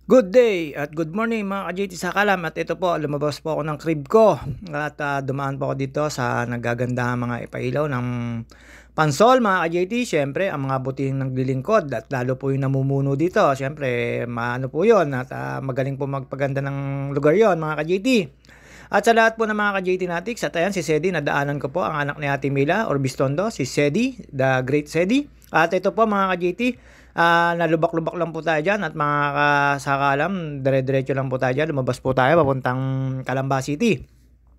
Good day at good morning mga ka-JT sa kalam, at ito po lumabas po ako ng crib ko at dumaan po ako dito sa nagagandahang mga ipailaw ng pansol mga ka-JT. Siyempre ang mga buting naglilingkod at lalo po yung namumuno dito. Siyempre maano po yun at magaling po magpaganda ng lugar yon mga ka-JT. At sa lahat po ng mga ka-JT natics, at ayan si Sedi, nadaanan ko po ang anak ni Ate Mila Orbistondo, si Sedi, the great Sedi. At ito po mga ka-JT, nalubak-lubak lang po tayo dyan at mga kasakalam, dire-diretso lang po tayo dyan. Lumabas po tayo papuntang Calamba City.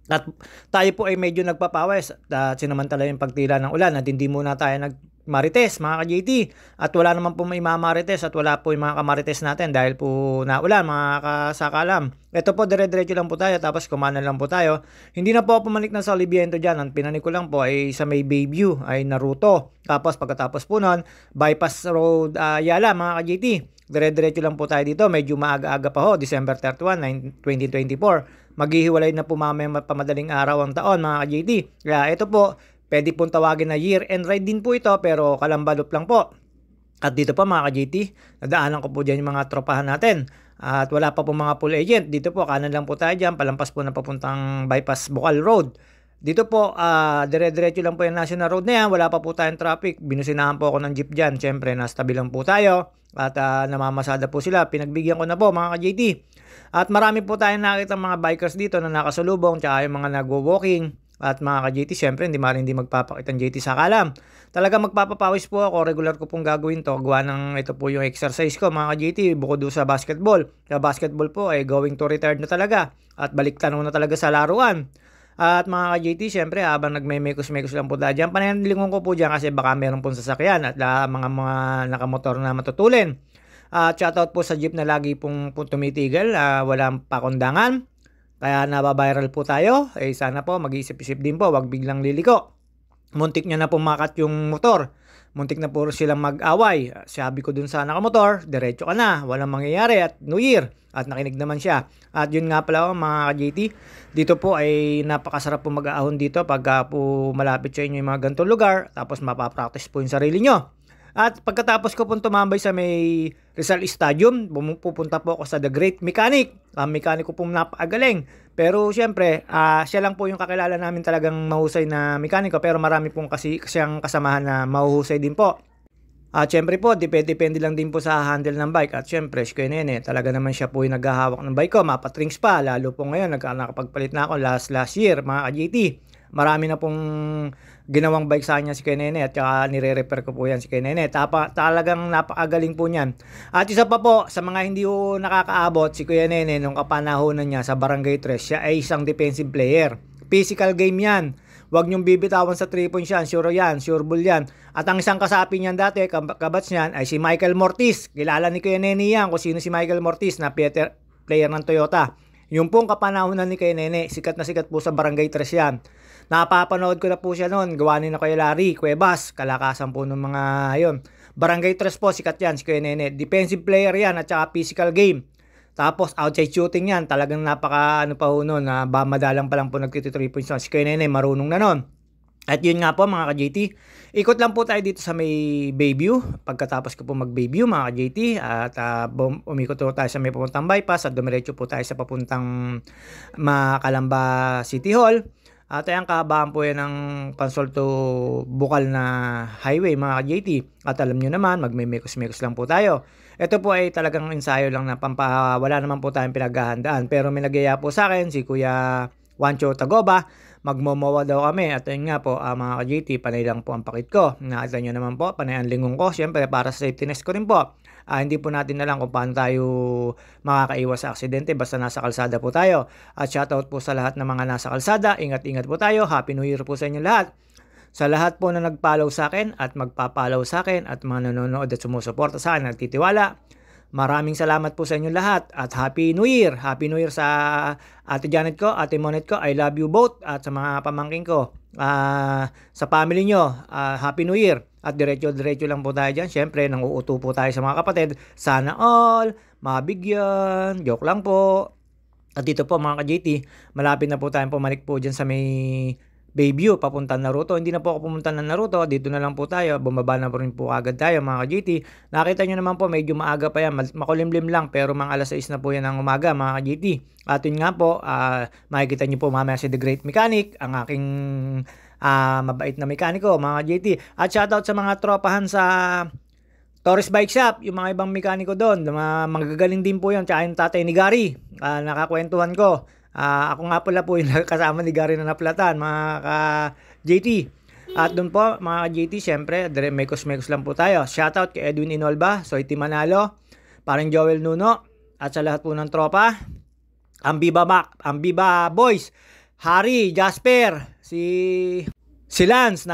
At tayo po ay medyo nagpapawis at sinamantala yung pagtila ng ulan at hindi muna tayo nagmarites mga ka-JT. At wala naman po may mamarites at wala po yung mga kamarites natin dahil po naulan mga kasakalam. Ito po dire-diretso lang po tayo tapos kumana lang po tayo. Hindi na po ako pumalik na sa Oliviento dyan. Ang pinanik ko lang po ay sa may Bayview ay Naruto. Tapos pagkatapos po nun, bypass road Yala mga ka-JT. Dire-diretso lang po tayo dito. Medyo maaga-aga pa ho, December 31, 2024. Maghihiwalay na po mamaya pamadaling araw ang taon mga ka-JT. Kaya ito po, pwede pong tawagin na year-end ride din po ito pero kalambalop lang po. At dito pa mga ka-JT, nadaanan ko po dyan yung mga tropahan natin. At wala pa po mga full agent. Dito po, kanan lang po tayo dyan. Palampas po na papuntang bypass Bukal Road. Dito po, dire-diretso lang po yung National Road na yan. Wala pa po tayong traffic. Binusinahan po ako ng jeep dyan. Siyempre, nasa tabi lang po tayo. At namamasada po sila. Pinagbigyan ko na po mga ka-JT. At marami po tayong nakita mga bikers dito na nakasulubong. Tsaka yung mga nagwo-walking. At mga ka-JT, siyempre, hindi magpapakita ng JT sa kalam. Talaga magpapapawis po ako. Regular ko pong gagawin to. Gawa ng ito po yung exercise ko mga ka-JT. Bukod doon sa basketball. Sa basketball po ay going to retire na talaga. At balik tanong na talaga sa laruan. At mga ka-JT, syempre habang nagme-mekos-mekos lang po tayo dyan, panalingon ko po dyan kasi baka meron pong sasakyan at mga nakamotor na matutulin. At shoutout po sa jeep na lagi pong tumitigil, walang pakundangan. Kaya nababiral po tayo. Sana po mag-iisip-isip din po, wag biglang liliko. Muntik niya na pumakat yung motor. Muntik na po silang mag-away. Sabi ko dun sa nakamotor, diretso ka na, walang mangyayari at New Year. At nakinig naman siya. At yun nga pala mga ka-JT, dito po ay napakasarap po mag-aahon dito pagka po malapit sa inyo yung mga ganitong lugar. Tapos mapapractice po yung sarili nyo. At pagkatapos ko pong tumambay sa may Rizal Stadium, pupunta po ako sa The Great Mechanic. Ang mekaniko pong napakagaling. Pero siyempre, siya lang po yung kakilala namin talagang mahusay na mekaniko. Pero marami pong kasiyang kasamahan na mahuhusay din po. At syempre po, depende lang din po sa handle ng bike. At syempre, si Kuya Nene, talaga naman siya po yung naghahawak ng bike ko. Mapatrings pa, lalo po ngayon, nakapagpalit na ako last year, mga ka-JT. Marami na pong ginawang bike sa kanya si Kuya Nene at saka nire-repair ko po yan si Kuya Nene. Talagang napakagaling po niyan. At isa pa po, sa mga hindi po nakakaabot, si Kuya Nene, nung kapanahonan niya sa Barangay 3, siya ay isang defensive player. Physical game yan. Huwag niyong bibitawan sa 3 points yan, sure bull yan. At ang isang kasapi niyan dati, kabats niyan, ay si Michael Mortis. Kilala ni Kuya Nene yan kung sino si Michael Mortis na player ng Toyota. Yung pong kapanahonan ni Kuya Nene, sikat na sikat po sa Barangay 3 yan. Napapanood ko na po siya noon, gawa ni na Kuya Larry, Cuevas, kalakasan po ng mga yon. Barangay 3 po, sikat yan si Kuya Nene. Defensive player yan at saka physical game. Tapos outside shooting yan, talagang napaka pa ho nun, madalang pa lang po nagtiti 3 points. Si Kuya Nene, marunong na nun. At yun nga po mga ka-JT, ikot lang po tayo dito sa may Bayview. Pagkatapos ko po mag-Bayview mga ka-JT, at umikot po tayo sa may papuntang bypass at dumiretso po tayo sa papuntang Calamba City Hall. At ayan, kahabaan po yan ng Pansol to Bukal na highway mga ka-JT. At alam nyo naman, magme-mekos-mekos lang po tayo. Ito po ay talagang ensayo lang na wala naman po tayong pinaghahandaan. Pero may nagyaya po sa akin, si Kuya Juancho Tagoba. Magmomowa daw kami. At ayun nga po, mga ka-JT, panay lang po ang pakit ko. Nakita nyo naman po, panay ang lingon ko. Siyempre, para sa safety nest ko rin po. Hindi po natin alam kung paano tayo makakaiwas sa aksidente basta nasa kalsada po tayo. At shoutout po sa lahat ng mga nasa kalsada. Ingat-ingat po tayo. Happy New Year po sa inyo lahat. Sa lahat po na nag-follow sa akin at magpa-follow sa akin at mga nanonood at sumusuporta sa akin at titiwala, maraming salamat po sa inyo lahat at Happy New Year! Happy New Year sa Ate Janet ko, Ate Monet ko, I love you both, at sa mga pamangkin ko, sa family nyo, Happy New Year! At diretso-diretso lang po tayo dyan. Siyempre, nanguuto po tayo sa mga kapatid. Sana all, mabigyan, joke lang po. At dito po mga ka-JT, malapit na po tayong pumalik po dyan sa may Bayview papuntang Naruto. Hindi na po ako pumunta ng Naruto, dito na lang po tayo, bumaba na po rin po agad tayo mga ka-GT. Nakita nyo naman po medyo maaga pa yan, makulimlim lang pero mga alas 6 na po yan ng umaga mga ka-GT. At yun nga po, makikita nyo po mamaya si The Great Mechanic, ang aking mabait na mekaniko mga ka-GT. At shoutout sa mga tropahan sa Torres Bike Shop, yung mga ibang mekaniko doon, magagaling din po yun, tsaka yung tatay ni Gary, nakakwentuhan ko. Ako nga pala po yung kasama ni Gary na naplatan, mga ka-JT. At doon po, mga ka-JT, syempre, mekos-mekos lang po tayo. Shoutout kay Edwin Inolba, Soiti Manalo, parang Joel Nuno, at sa lahat po ng tropa. Ang Biba Boys, Harry, Jasper, si Lance,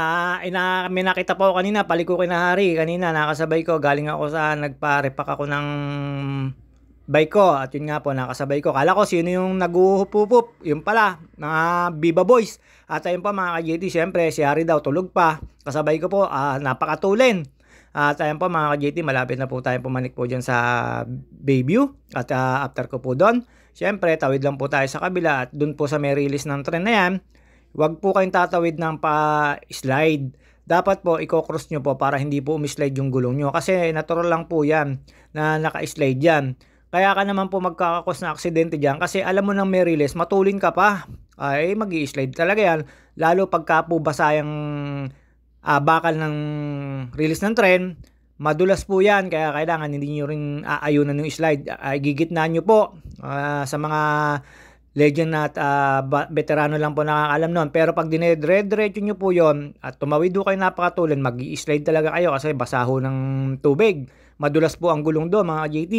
may nakita po kanina, palikukin na Harry, kanina nakasabay ko, galing ako sa, nagpa-repack ako ng bike ko, at yun nga po, nakasabay ko. Kala ko sino yung nag-uhupupup, yun pala, mga Biba Boys. At ayun pa mga ka-JT, syempre, si Harry daw tulog pa. Kasabay ko po, napakatulin. At ayun pa mga ka-JT, malapit na po tayo pumanik po dyan sa Bayview. At after ko po doon, syempre, tawid lang po tayo sa kabila. At doon po sa may release ng tren na yan, huwag po kayong tatawid ng pa-slide. Dapat po, i-cross nyo po para hindi po umislide yung gulong nyo. Kasi natural lang po yan na naka-slide yan. Kaya ka naman po magkakakos na aksidente dyan kasi alam mo nang may release, matulin ka pa, ay mag-i-slide talaga yan. Lalo pagka po basa yung bakal ng release ng tren, madulas po yan. Kaya kailangan hindi nyo rin aayunan yung slide. Gigitnaan nyo po sa mga legend at veterano lang po nakakalam nun. Pero pag dinediretso nyo po yon at tumawid po kayo napakatulin, mag-i-slide talaga kayo kasi basaho ng tubig. Madulas po ang gulong doon mga JT.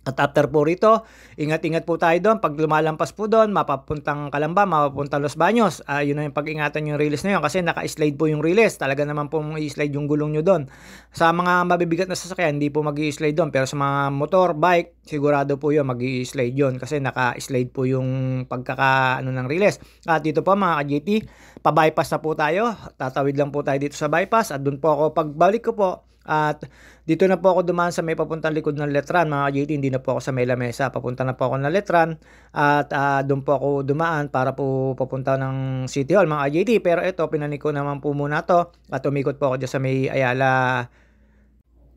At after po rito, ingat-ingat po tayo doon. Pag lumalampas po doon, mapapuntang Calamba, mapapuntang Los Baños. Yun na yung pag-ingatan yung release na yun kasi naka-slide po yung release. Talaga naman po i-slide yung gulong nyo doon. Sa mga mabibigat na sasakyan, hindi po mag-i-slide doon. Pero sa mga motor, bike, sigurado po yun mag-i-slide yun kasi naka-slide po yung ng release. At dito po mga ka-GT, pa-bypass na po tayo. Tatawid lang po tayo dito sa bypass. At doon po ako, pagbalik ko po, at dito na po ako dumaan sa may papuntang likod ng Letran mga ka-JT, hindi na po ako sa may lamesa, papunta na po ako ng Letran at doon po ako dumaan para po papunta ng City Hall mga ka-JT. Pero ito, pinaniko naman po muna to at umikot po ako dyan sa may Ayala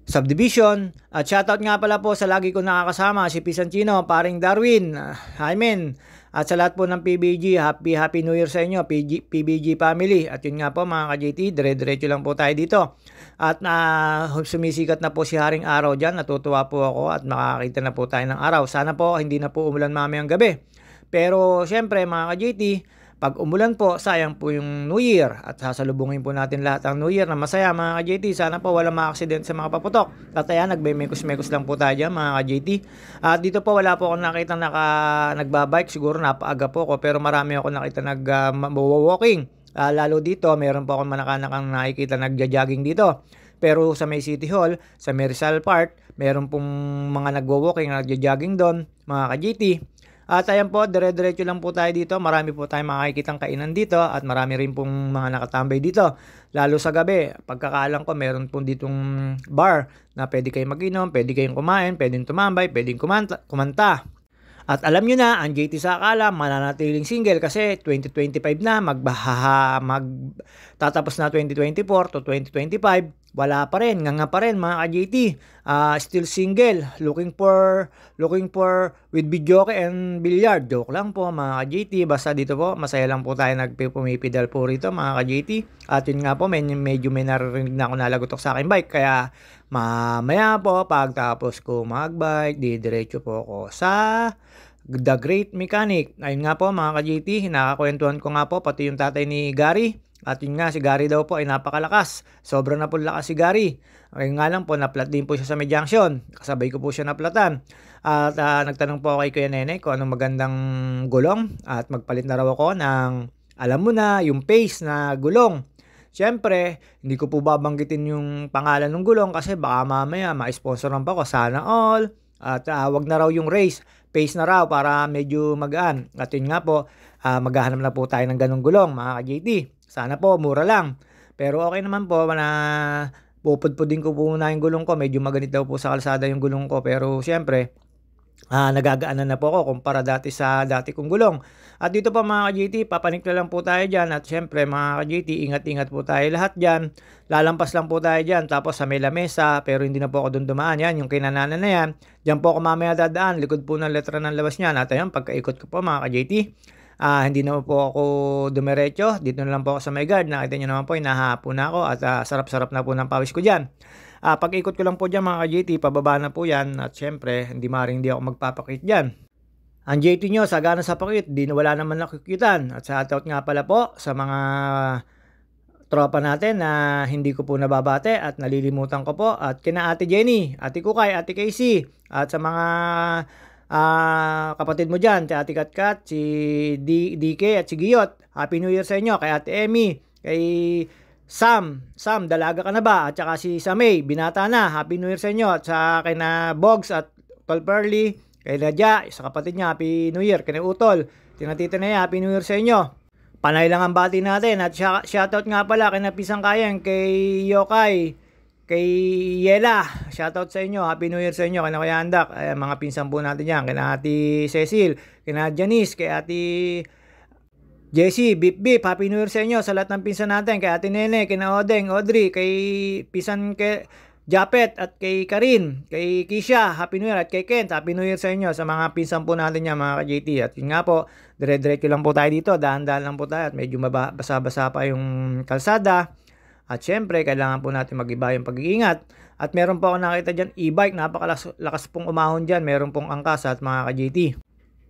Subdivision. At shoutout nga pala po sa lagi ko nakakasama, si Pisanchino, paring Darwin, Hymen. At sa lahat po ng PBG, Happy New Year sa inyo, PBG family. At yun nga po mga ka-JT, dire-diretso lang po tayo dito. At sumisikat na po si Haring Araw dyan, natutuwa po ako at makakita na po tayo ng araw. Sana po hindi na po umulan mamayang gabi. Pero syempre mga ka-JT, pag umulan po, sayang po yung New Year at sasalubungin po natin lahat ang New Year na masaya mga ka-JT. Sana po walang mga aksidente sa mga paputok. At ayan, nagbe-mekos-mekos lang po tayo dyan mga ka-JT. At dito po wala po akong nakita nagbabike. Siguro napaaga po ako pero marami ako nakita nag-walking. Lalo dito, meron po akong manakanakang nakikita nagja-jogging dito. Pero sa may City Hall, sa may Rizal Park, meron pong mga nagwo-walking, nagja-jogging doon mga ka-JT. At ayan po, dire-diretso lang po tayo dito. Marami po tayong makikitang kainan dito at marami rin pong mga nakatambay dito. Lalo sa gabi, pagkakaalam ko, meron po ditong bar na pwede kayong mag-inom, pwede kayong kumain, pwedeng tumambay, pwedeng kumanta. At alam nyo na, ang JT Sakala mananatiling single kasi 2025 na, tatapos na 2024 to 2025, wala pa rin, nga pa rin mga ka-JT. Still single, looking for with videoke and billiard. Joke lang po mga ka-JT, basta dito po, masaya lang po tayo nagpumipidal po rito mga ka-JT. At yun nga po, medyo may naririnig na ako nalagotok sa aking bike, kaya mamaya po, pagtapos ko magbike, didiretso po ako sa The Great Mechanic. Ayun nga po mga ka-JT, nakakwentuhan ko nga po pati yung tatay ni Gary. At yun nga, si Gary daw po ay napakalakas. Sobrang na po lakas si Gary. Ayun nga lang po, naplat din po siya sa may junction. Kasabay ko po siya naplatan. At nagtanong po ako kay Kuya Nene kung anong magandang gulong. At magpalit na raw ako ng, alam mo na, yung pace na gulong. Siyempre, hindi ko po babanggitin yung pangalan ng gulong kasi baka mamaya ma-sponsoran pa ko. Sana all. At wag na raw yung race. Pace na raw para medyo magaan. At yun nga po, maghahanap na po tayo ng ganong gulong mga ka-JT. Sana po, mura lang. Pero okay naman po na pupudpudin ko po muna yung gulong ko. Medyo maganit daw po sa kalsada yung gulong ko. Pero siyempre, nagagaanan na po ako kumpara dati sa dati kong gulong. At dito po mga ka-GT, papanik na lang po tayo dyan. At syempre mga ka-GT, ingat-ingat po tayo lahat dyan. Lalampas lang po tayo dyan. Tapos sa may lamesa, pero hindi na po ako doon dumaan. Yan, yung kinananan na yan. Dyan po ako mamaya dadaan. Likod po ng letra ng labas niyan. At ayun, pagkaikot ko po mga ka-GT, hindi na po ako dumiretso. Dito na lang po ako sa may guard. Nakita nyo naman po, hinahapo na ako. At sarap-sarap na po ng pawis ko dyan. Pag-ikot ko lang po dyan mga ka-GT, pababa na po yan. At syempre, hindi ako magpapakit dyan. Ang JT nyo, sagana sa pakit, wala naman nakikitan. At sa shoutout nga pala po sa mga tropa natin na hindi ko po nababate at nalilimutan ko po. At kina Ate Jenny, Ate Kukay, Ate Casey. At sa mga kapatid mo dyan, si Ate Katkat, si DK at si Giyot. Happy New Year sa inyo. Kay Ate Emmy, kay Sam, dalaga ka na ba? At saka si Samay, binata na. Happy New Year sa inyo. At sa kay na Bogs at Tol Pearly, kay Nadja, sa kapatid niya, Happy New Year. Kay Utol, tinatita na yan, Happy New Year sa inyo. Panay lang ang bati natin. At shoutout nga pala kay Napisang Kayang, kay Yokay, kay Yela. Shoutout sa inyo, Happy New Year sa inyo. Kay Nakayandak, mga pinsan po natin yan. Kay Ate Cecil, kay Janice, kay Ate Jessie, Bip, Happy New Year sa inyo sa lahat ng pinsan natin. Kay Ate Nene, kay Odeng, Audrey, kay Pisan, kay Japet, at kay Karin, kay Kisha, Happy New Year, at kay Kent, Happy New Year sa inyo sa mga pinsan po natin yan mga ka-JT. At yun nga po, dire-diretso lang po tayo dito, dahan-dahan lang po tayo at medyo basa-basa pa yung kalsada. At syempre, kailangan po natin mag-iba yung pag-iingat. At meron po ako nakita dyan, e-bike, napakalakas pong umahon dyan, meron pong angkas at mga ka-JT.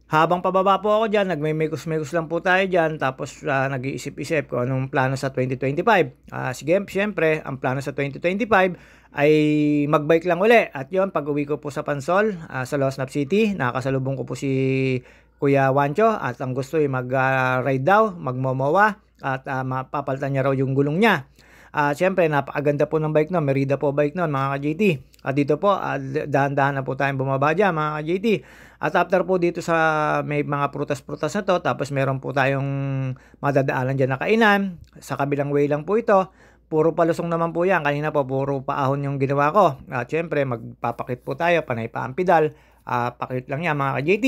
Habang pababa po ako dyan, nagmemekos-mekos lang po tayo dyan, tapos nag-iisip-isip kung anong plano sa 2025. Sige, siyempre, ang plano sa 2025 ay magbike lang uli. At yon, pag-uwi ko po sa Pansol, sa Losnap City, nakasalubong ko po si Kuya Wancho, at ang gusto ay mag-ride daw, magmomowa, at mapapalitan niya raw yung gulong niya. Siyempre, napakaganda po ng bike nun, Merida po bike nun, mga ka-JT. At dito po, dahan-dahan na po tayong bumaba dyan, mga ka-JT. At after po dito sa may mga prutas-prutas na to, tapos meron po tayong madadaanan dyan na kainan. Sa kabilang way lang po ito. Puro palusong naman po yan. Kanina po, puro paahon yung ginawa ko. At syempre, magpapakit po tayo, panay pa ang pedal. Pakit lang yan mga ka-JT.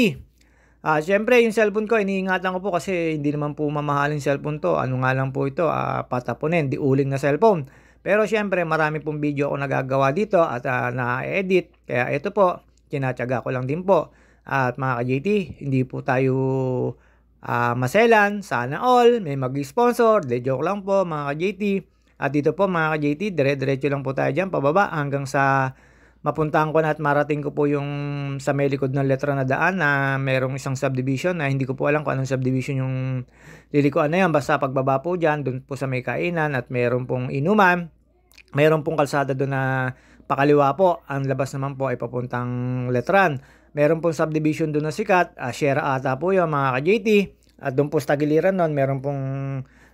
Syempre, yung cellphone ko, iniingatan ko po kasi hindi naman po mamahaling cellphone to. Ano nga lang po ito, patapunin, diuling na cellphone. Pero syempre, marami pong video ako nagagawa dito at na-edit. Kaya ito po, tinatyaga ko lang din po. At mga ka-JT, hindi po tayo maselan. Sana all, may mag-sponsor. De joke lang po mga ka-JT. At dito po mga ka-JT, dire-diretso lang po tayo dyan, pababa hanggang sa mapuntahan ko na at marating ko po yung sa may likod ng letra na daan na merong isang subdivision na hindi ko po alam kung anong subdivision yung lilikuan na yan. Basta pagbaba po dyan, dun po sa may kainan at meron pong inuman. Meron pong kalsada doon na pakaliwa po. Ang labas naman po ay papuntang Letran. Meron pong subdivision doon na sikat. Sierra ata po yun mga ka-JT. At doon po sa tagiliran nun, meron pong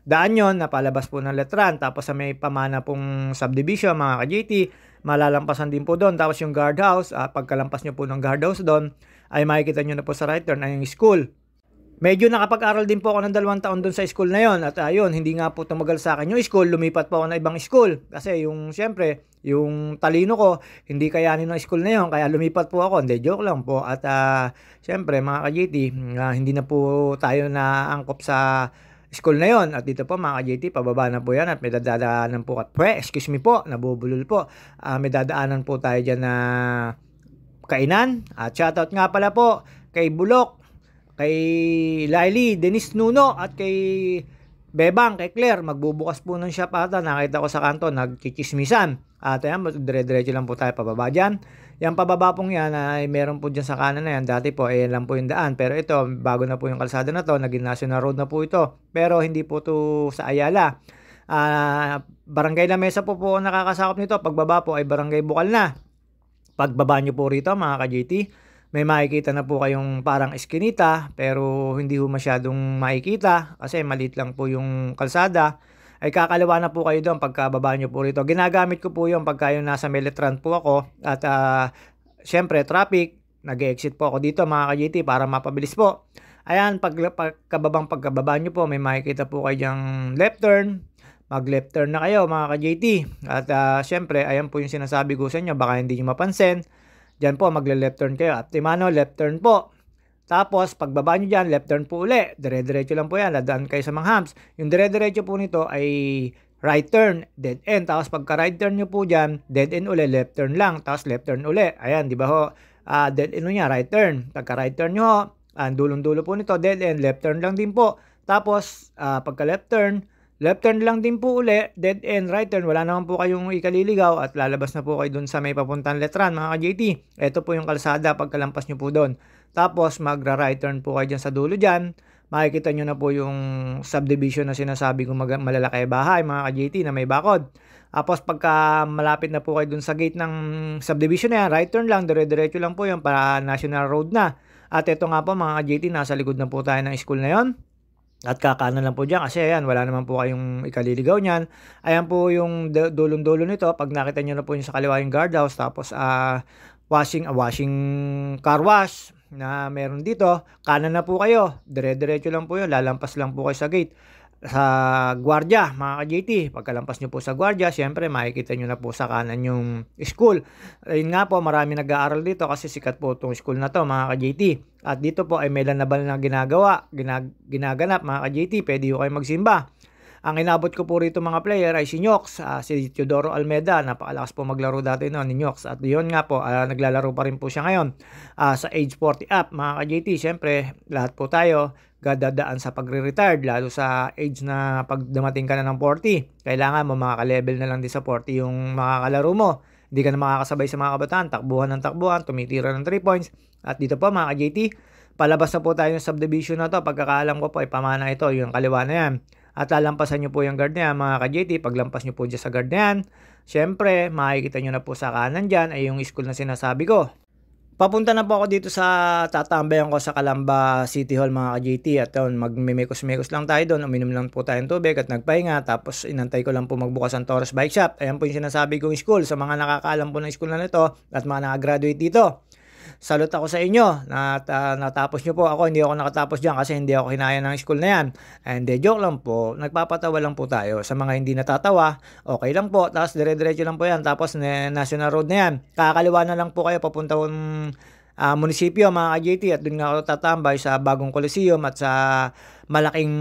daan yon na palabas po ng Letran. Tapos sa may pamana pong subdivision mga ka-JT, malalampasan din po doon. Tapos yung guardhouse, pagkalampas nyo po ng guardhouse doon, ay makikita nyo na po sa right turn ay yung school. Medyo nakapag-aral din po ako ng 2 taon doon sa school na yon. At ayun, hindi nga po tumagal sa akin yung school, lumipat po ako ng ibang school. Kasi yung, syempre, yung talino ko, hindi kayanin ng school na yon, kaya lumipat po ako. Hindi, joke lang po. At syempre, mga ka-JT, hindi na po tayo naangkop sa school na yon. At dito po mga ka-JT, pababa na po yan at may dadaanan po. Excuse me po, nabubulol po. May dadaanan po tayo dyan na kainan. At shoutout nga pala po kay Bulok, kay Laili, Denise Nuno, at kay Bebang, kay Claire. Magbubukas po ng shop ata. Nakita ko sa kanto, nagkikismisan. At ayan, dire-diretso lang po tayo pababa dyan. Yung pababa pong yan, ay meron po dyan sa kanan na yan. Dati po, ayan lang po yung daan. Pero ito, bago na po yung kalsada na to. Naging national road na po ito. Pero hindi po to sa Ayala. Barangay Lamesa po po nakakasakop nito. Pagbaba po ay Barangay Bukal na. Pagbaba nyo po rito, mga ka-JT, may makikita na po kayong parang eskinita, pero hindi po masyadong makikita kasi maliit lang po yung kalsada. Ay kakaliwa na po kayo doon pagkababa nyo po rito. Ginagamit ko po yung pagka yung nasa Meletran po ako. At syempre traffic, nag-exit po ako dito mga ka-JT para mapabilis po. Ayan, pagkababa nyo po, may makikita po kayo dyang left turn. Mag-left turn na kayo mga ka-JT. At syempre, ayan po yung sinasabi ko sa inyo, baka hindi nyo mapansin. Diyan po magle-left turn kayo. Optimano, left turn po. Tapos, pagbaba nyo dyan, left turn po uli. Dire-diretso lang po yan. Ladaan kayo sa mga humps. Yung dire-diretso po nito ay right turn, dead end. Tapos, pagka right turn nyo po dyan, dead end uli, left turn lang. Tapos, left turn uli. Ayan, di ba ho? Dead end niya, right turn. Pagka right turn nyo, dulong-dulo po nito, dead end, left turn lang din po. Tapos, pagka left turn lang din po uli, dead end, right turn, wala naman po kayong ikaliligaw at lalabas na po kayo dun sa may papuntang Letran, mga ka-JT. Ito po yung kalsada pagkalampas nyo po dun. Tapos, magra-right turn po kayo dyan sa dulo dyan. Makikita nyo na po yung subdivision na sinasabi kong malalaki bahay, mga ka-JT, na may bakod. Tapos, pagka malapit na po kayo dun sa gate ng subdivision na yan, right turn lang, dire-diretso lang po yan para national road na. At ito nga po, mga ka-JT, nasa likod na po tayo ng school na yon. At kakanan lang po dyan kasi ayan, wala naman po kayong ikaliligaw niyan. Ayan po yung dulong-dulo nito. Pag nakita nyo na po yung sa kaliwa yung guardhouse, tapos washing car wash na meron dito, kanan na po kayo. Dire-diretso lang po yun. Lalampas lang po kayo sa gate. Sa gwardiya, mga ka-JT. Pagkalampas nyo po sa gwardiya, syempre makikita nyo na po sa kanan yung school. Ayun nga po, marami nag-aaral dito kasi sikat po itong school na to, mga ka-JT. At dito po ay may lanabal na ginaganap, mga ka-JT. Pwede ko kayo magsimba. Ang inabot ko po rito mga player ay si Nyox, si Teodoro Almeda. Napakalakas po maglaro dati noon ni Nyox. At yun nga po, naglalaro pa rin po siya ngayon sa age 40 up, mga ka-JT. Siyempre, lahat po tayo gadadaan sa pagre-retired, lalo sa age na pag dumating ka na ng 40. Kailangan mo makaka-level na lang din sa 40 yung makakalaro mo. Hindi ka na makakasabay sa mga kabataan, takbuhan ng takbuhan, tumitira ng 3 points. At dito po mga ka-JT, palabas na po tayo ng subdivision na to. Pagkakaalam ko po ay pamana ito, yung kaliwa na yan. At lalampasan nyo po yung guard na yan, mga ka-JT. Paglampas nyo po dyan sa guard na yan, syempre, makikita nyo na po sa kanan dyan ay yung school na sinasabi ko. Papunta na po ako dito sa tatambayan ko sa Calamba City Hall, mga ka-JT. At yun, magmimekos-mekos lang tayo doon. Uminom lang po tayong tubig at nagpahinga. Tapos inantay ko lang po magbukas ang Torres Bike Shop. Ayan po yung sinasabi kong school. Sa mga nakakaalam po ng school na nito at mga nakagraduate dito, salute ako sa inyo na natapos nyo po. Ako hindi ako nakatapos dyan kasi hindi ako hinaya ng school na yan. And joke lang po, nagpapatawa lang po tayo. Sa mga hindi natatawa, okay lang po. Tapos dire-diretso lang po yan. Tapos National Road na yan. Kakaliwa na lang po kayo papunta munisipyo, mga ka-JT. At dun nga ako tatambay sa bagong Coliseum at sa malaking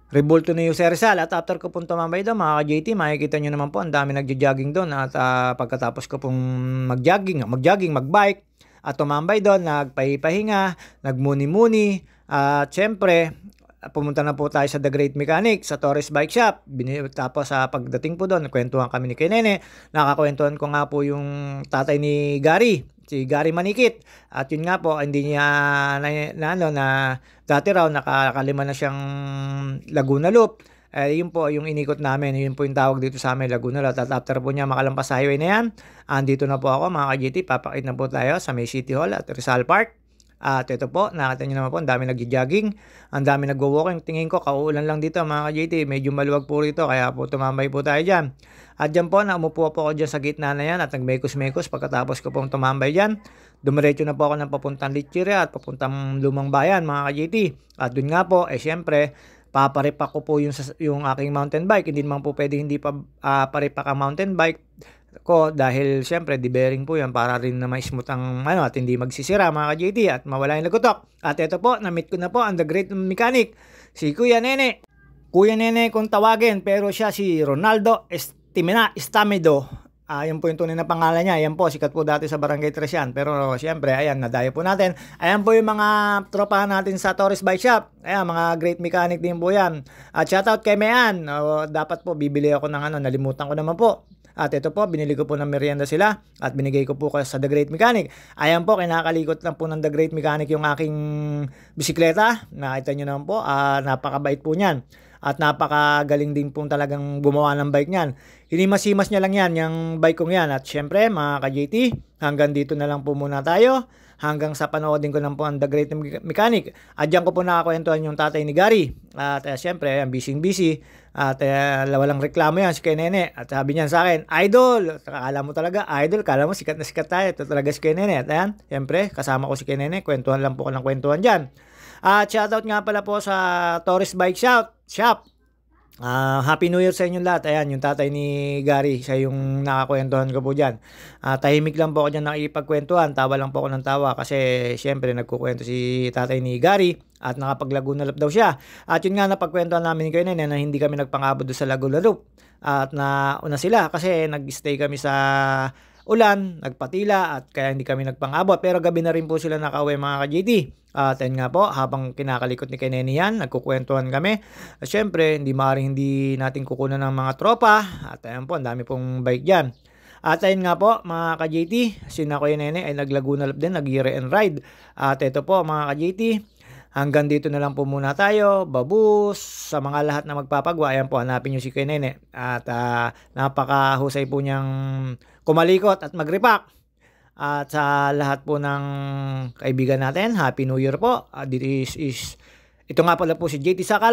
Rebulto ni Jose Rizal. At after ko pong tumambay doon, mga ka-JT, makikita nyo naman po, ang dami nagja-jogging doon. At pagkatapos ko pong mag-jogging, mag-bike, at tumambay doon, nagpahipahinga, nagmuni-muni. At syempre, pumunta na po tayo sa The Great Mechanic, sa Torres Bike Shop. Tapos pagdating po doon, nakwentuhan kami ni Kenene. Nakakwentuhan ko nga po yung tatay ni Gary, si Gary Manikit. At yun nga po, hindi niya na dati raw nakakalima na siyang Laguna Loop. Yun po yung inikot namin. Yun po yung tawag dito sa amin, Laguna Loop. At after po niya makalampas sa highway na yan, andito na po ako, mga ka-JT. Papakit na po tayo sa May City Hall at Rizal Park. At ito po, nakita nyo naman po, ang dami nag-jogging, ang dami nag-walking. Tingin ko, kauulan lang dito, mga ka-JT. Medyo maluwag po rito, kaya po tumambay po tayo dyan. At dyan po, naumupo po ako dyan sa gitna na yan at nagmekos-mekos. Pagkatapos ko pong tumambay dyan, dumiretso na po ako ng papuntang Litchira at papuntang Lumang Bayan, mga ka-JT. At dun nga po, syempre, paparipak ko po yung aking mountain bike. Hindi naman po pwede hindi pa paripak ang mountain bike ko dahil syempre di-bearing po yan para rin na ma-smooth ang at hindi magsisira, mga ka-JT, at mawala yung lagutok. At ito po, na-meet ko na po ang The Great Mechanic, si Kuya Nene. Kuya Nene kung tawagin, pero siya si Ronaldo Estamido. Yan po yung tunay na pangalan niya. Yan po, sikat po dati sa Barangay Tresian. Pero syempre, ayan, nadayo po natin. Ayan po yung mga tropahan natin sa Torres Bike Shop. Ayan, mga Great Mechanic din po yan. At shoutout kay Mayan. Dapat po, bibili ako ng nalimutan ko naman po. At ito po, binili ko po ng merienda sila at binigay ko po sa The Great Mechanic. Ayan po, kinakalikot lang po ng The Great Mechanic yung aking bisikleta. Nakita nyo naman po, napakabait po niyan. At napakagaling din po talagang gumawa ng bike niyan. Hinimas-himas niya lang yan, yung bike kong yan. At syempre, mga ka-JT, hanggang dito na lang po muna tayo. Hanggang sa panoodin ko lang po ang The Great Mechanic. At dyan ko po nakakwentuhan yung tatay ni Gary. At syempre, busy. At walang reklamo yan si Kenene. At sabi niya sa akin, Idol! Akala mo talaga, Idol. Kala mo sikat na sikat tayo. Ito talaga si Kenene. At ayan, syempre, kasama ko si Kenene. Kwentuhan lang po ko ng kwentuhan dyan. At shoutout nga pala po sa Torres Bike Shop. Happy New Year sa inyong lahat. Ayan, yung tatay ni Gary, siya yung nakakwentuhan ko po diyan. Tahimik lang po ako diyan nakikipagkwentuhan, tawa lang po ako ng tawa kasi siyempre nagkukuwento si tatay ni Gary at nakapag-Laguna Loop daw siya. At yun nga napagkwentuhan namin ni Kuya Nene na hindi kami nagpangabot doon sa Laguna Loop. At nauna sila kasi nag-stay kami sa ulan, nagpatila at kaya hindi kami nagpangabot. Pero gabi na rin po sila nakauwi mga ka-JT. At ayun nga po, habang kinakalikot ni Nene yan, nagkukwentuhan kami. At syempre, hindi maaaring hindi natin kukunan ng mga tropa. At ayun po, ang dami pong bike dyan. At ayun nga po, mga ka-JT, sina Kuya Nene ay nag-Laguna Loop din, nag-year and ride. At ito po, mga ka-JT, hanggang dito na lang po muna tayo. Babus! Sa mga lahat na magpapagwa, ayan po, hanapin nyo si Kuya Nene. At napakahusay po niyang kumalikot at mag-repack. At sa lahat po ng kaibigan natin, Happy New Year po. Ito nga pala po si JT Sakal.